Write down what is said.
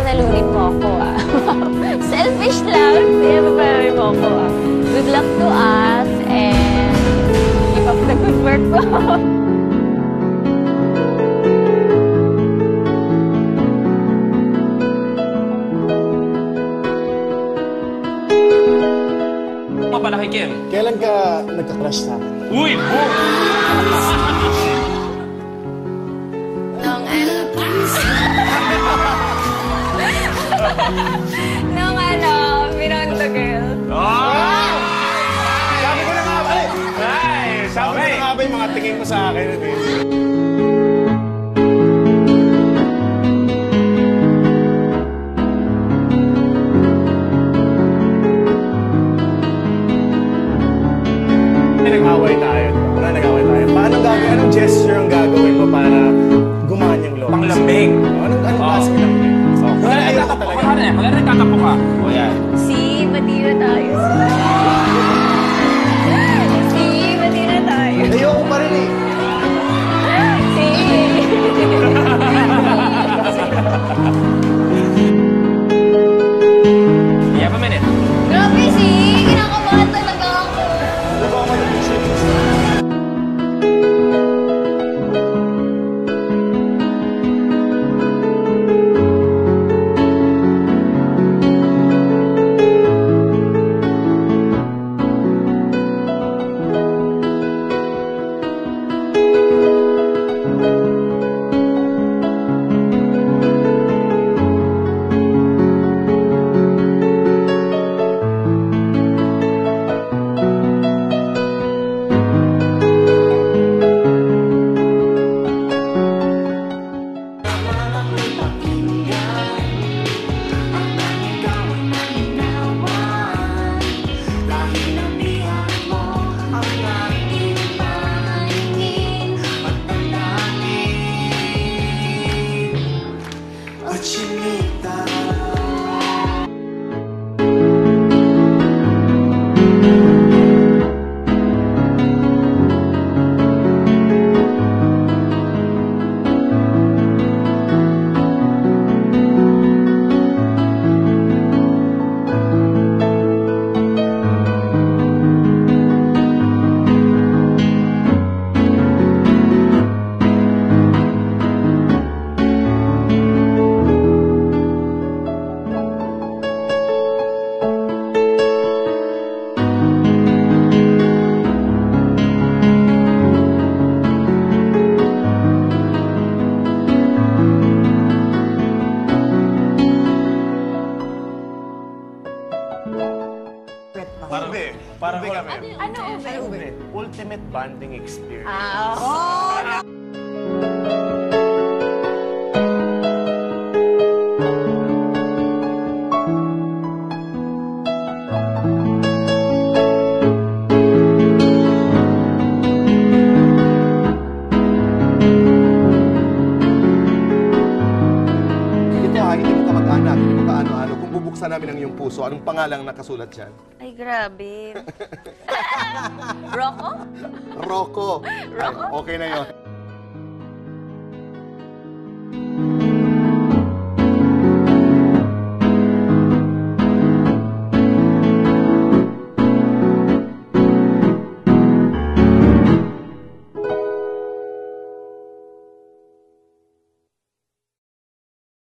panalunin mo ako, ah. Selfish lang. Kaya panalunin mo ako, ah. Good luck to us and keep up the good work po. Pala kay Kim. Kailan ka nagka-crush sa akin? Uy! Boom! Nung Beyond the Girl. Oh! Sabi ko na nga ba eh! Ay! Sabi ko na nga ba yung mga tingin mo sa akin? Nag-away tayo. Nag-away tayo. Paano gagawin? Anong gesture ang gagawin mo para gumaan yung loob? Panglambing. Anong klaseng lambing? Maganda nagtatapo ka. O yan. Si, bati na tayo. Si, bati na tayo. Ayoko pa rin eh. Si. You have a minute. Grabe, si. Kinakabahan talaga ako. Ano ba ang mag-isip? Parang Ano ube? ultimate bonding experience. Oh! Hindi mo kamag-anak, hindi mo kaano-ano. Kung bubuksan namin ang iyong puso, anong pangalang nakasulat dyan? Ay, grabe. Rocco? Rocco. Rocco? Ay, okay na yun.